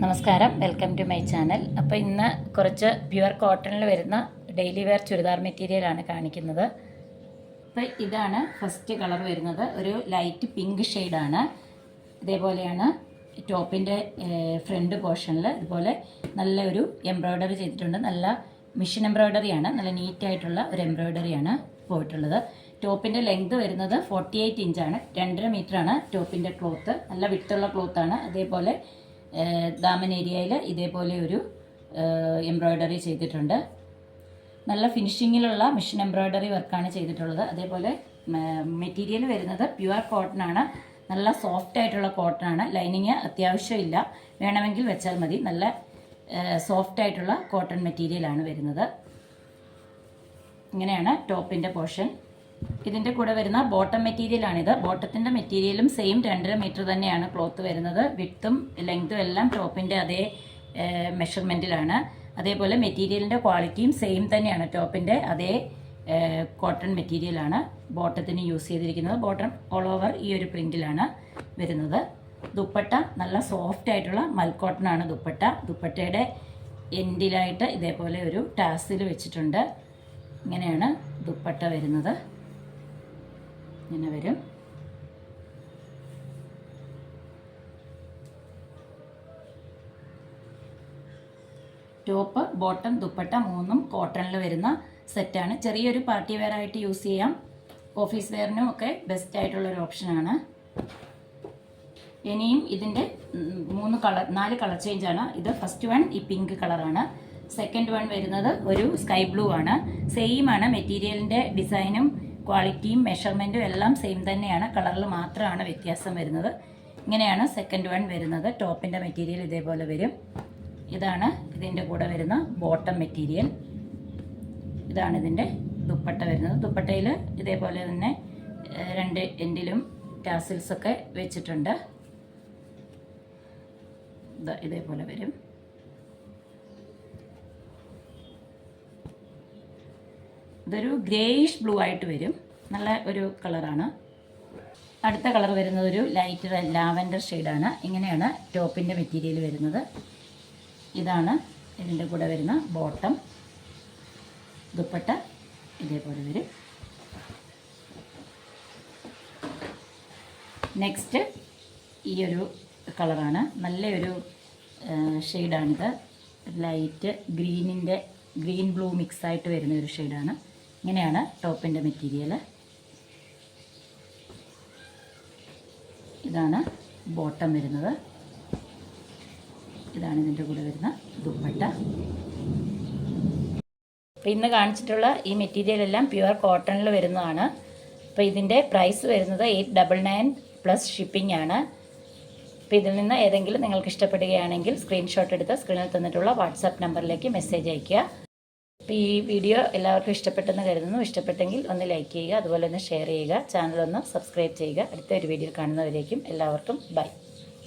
നമസ്കാരം, welcome to my channel. അപ്പോൾ ഇന്ന് കുറച്ച് പ്യുവർ കോട്ടണിൽ വരുന്ന ഡെയിലി വെയർ ചുരിദാർ മെറ്റീരിയലാണ് കാണിക്കുന്നത്. അപ്പോൾ ഇതാണ് ഫസ്റ്റ് കളർ വരുന്നത്, ഒരു ലൈറ്റ് പിങ്ക് ഷെയ്ഡാണ്. ഇതേപോലെയാണ് ടോപ്പിൻ്റെ ഫ്രണ്ട് പോർഷനിൽ ഇതുപോലെ നല്ല ഒരു എംബ്രോയ്ഡറി ചെയ്തിട്ടുണ്ട്. നല്ല മിഷൻ എംബ്രോയ്ഡറിയാണ്, നല്ല നീറ്റായിട്ടുള്ള ഒരു എംബ്രോയ്ഡറിയാണ് പോയിട്ടുള്ളത്. ടോപ്പിൻ്റെ ലെങ്ത് വരുന്നത് 48 ഇഞ്ചാണ്, 2.5 മീറ്ററാണ് ടോപ്പിൻ്റെ ക്ലോത്ത്. നല്ല വിട്ടുള്ള ക്ലോത്താണ്. അതേപോലെ ദാമൻ ഏരിയയിൽ ഇതേപോലെ ഒരു എംബ്രോയ്ഡറി ചെയ്തിട്ടുണ്ട്. നല്ല ഫിനിഷിങ്ങിലുള്ള മിഷൻ എംബ്രോയ്ഡറി വർക്കാണ് ചെയ്തിട്ടുള്ളത്. അതേപോലെ മെറ്റീരിയൽ വരുന്നത് പ്യുവർ കോട്ടൺ ആണ്. നല്ല സോഫ്റ്റ് ആയിട്ടുള്ള കോട്ടൺ ആണ്. ലൈനിങ് അത്യാവശ്യമില്ല, വേണമെങ്കിൽ വെച്ചാൽ മതി. നല്ല സോഫ്റ്റ് ആയിട്ടുള്ള കോട്ടൺ മെറ്റീരിയലാണ് വരുന്നത്. ഇങ്ങനെയാണ് ടോപ്പിൻ്റെ പോർഷൻ. ഇതിൻ്റെ കൂടെ വരുന്ന ബോട്ടം മെറ്റീരിയലാണിത്. ബോട്ടത്തിൻ്റെ മെറ്റീരിയലും സെയിം 2.5 മീറ്റർ തന്നെയാണ് ക്ലോത്ത് വരുന്നത്. വിഡ്ത്തും ലെങ്ത്തും എല്ലാം ടോപ്പിൻ്റെ അതേ മെഷർമെൻറ്റിലാണ്. അതേപോലെ മെറ്റീരിയലിൻ്റെ ക്വാളിറ്റിയും സെയിം തന്നെയാണ്, ടോപ്പിൻ്റെ അതേ കോട്ടൺ മെറ്റീരിയലാണ് ബോട്ടത്തിന് യൂസ് ചെയ്തിരിക്കുന്നത്. ബോട്ടം ഓൾ ഓവർ ഈ ഒരു പ്രിൻറ്റിലാണ് വരുന്നത്. ദുപ്പട്ട നല്ല സോഫ്റ്റ് ആയിട്ടുള്ള മൽക്കോട്ടൺ ആണ് ദുപ്പട്ട. ദുപ്പട്ടയുടെ എൻഡിലായിട്ട് ഇതേപോലെ ഒരു ടാസിൽ വെച്ചിട്ടുണ്ട്. ഇങ്ങനെയാണ് ദുപ്പട്ട വരുന്നത്. ഇങ്ങനെ വരും. ടോപ്പ്, ബോട്ടം, ദുപ്പട്ട മൂന്നും കോട്ടണിൽ വരുന്ന സെറ്റാണ്. ചെറിയൊരു പാർട്ടി വെയർ ആയിട്ട് യൂസ് ചെയ്യാം, ഓഫീസ് വെയറിനും ഒക്കെ ബെസ്റ്റ് ആയിട്ടുള്ളൊരു ഓപ്ഷനാണ്. ഇനിയും ഇതിൻ്റെ 4 കളർ ചേഞ്ചാണ്. ഇത് ഫസ്റ്റ് വൺ ഈ പിങ്ക് കളറാണ്. സെക്കൻഡ് വൺ വരുന്നത് ഒരു സ്കൈ ബ്ലൂ ആണ്. സെയിം ആണ്, മെറ്റീരിയലിൻ്റെ ഡിസൈനും ക്വാളിറ്റിയും മെഷർമെൻറ്റും എല്ലാം സെയിം തന്നെയാണ്, കളറിൽ മാത്രമാണ് വ്യത്യാസം വരുന്നത്. ഇങ്ങനെയാണ് സെക്കൻഡ് വൺ വരുന്നത്. ടോപ്പിൻ്റെ മെറ്റീരിയൽ ഇതേപോലെ വരും. ഇതാണ് ഇതിൻ്റെ കൂടെ വരുന്ന ബോട്ടം മെറ്റീരിയൽ. ഇതാണ് ഇതിൻ്റെ ദുപ്പട്ട വരുന്നത്. ദുപ്പട്ടയിൽ ഇതേപോലെ തന്നെ 2 എൻഡിലും ടാസിൽസൊക്കെ വെച്ചിട്ടുണ്ട്. ഇതേപോലെ വരും. ഇതൊരു ഗ്രേയിഷ് ബ്ലൂ ആയിട്ട് വരും, നല്ല ഒരു കളറാണ്. അടുത്ത കളർ വരുന്നത് ഒരു ലൈറ്റ് ലാവൻഡർ ഷെയ്ഡാണ്. ഇങ്ങനെയാണ് ടോപ്പിൻ്റെ മെറ്റീരിയൽ വരുന്നത്. ഇതാണ് ഇതിൻ്റെ കൂടെ വരുന്ന ബോട്ടം. ദുപ്പട്ട ഇതേപോലെ വരും. നെക്സ്റ്റ് ഈ ഒരു കളറാണ്, നല്ലൊരു ഷെയ്ഡാണിത്. ലൈറ്റ് ഗ്രീൻ ബ്ലൂ മിക്സായിട്ട് വരുന്ന ഒരു ഷെയ്ഡാണ്. ഇങ്ങനെയാണ് ടോപ്പിൻ്റെ മെറ്റീരിയൽ. ഇതാണ് ബോട്ടം വരുന്നത്. ഇതാണ് ഇതിൻ്റെ കൂടെ വരുന്ന ദുപ്പട്ട. അപ്പോൾ ഇന്ന് കാണിച്ചിട്ടുള്ള ഈ മെറ്റീരിയൽ എല്ലാം പ്യുവർ കോട്ടണിൽ വരുന്നതാണ്. അപ്പോൾ ഇതിൻ്റെ പ്രൈസ് വരുന്നത് 899 പ്ലസ് ഷിപ്പിംഗ് ആണ്. അപ്പോൾ ഇതിൽ നിന്ന് ഏതെങ്കിലും നിങ്ങൾക്ക് ഇഷ്ടപ്പെടുകയാണെങ്കിൽ സ്ക്രീൻഷോട്ട് എടുത്ത് സ്ക്രീനിൽ തന്നിട്ടുള്ള വാട്സാപ്പ് നമ്പറിലേക്ക് മെസ്സേജ് അയയ്ക്കുക. അപ്പോൾ ഈ വീഡിയോ എല്ലാവർക്കും ഇഷ്ടപ്പെട്ടെന്ന് കരുതുന്നു. ഇഷ്ടപ്പെട്ടെങ്കിൽ ഒന്ന് ലൈക്ക് ചെയ്യുക, അതുപോലെ ഒന്ന് ഷെയർ ചെയ്യുക, ചാനലൊന്ന് സബ്സ്ക്രൈബ് ചെയ്യുക. അടുത്ത ഒരു വീഡിയോ കാണുന്നവരേക്കും എല്ലാവർക്കും ബൈ.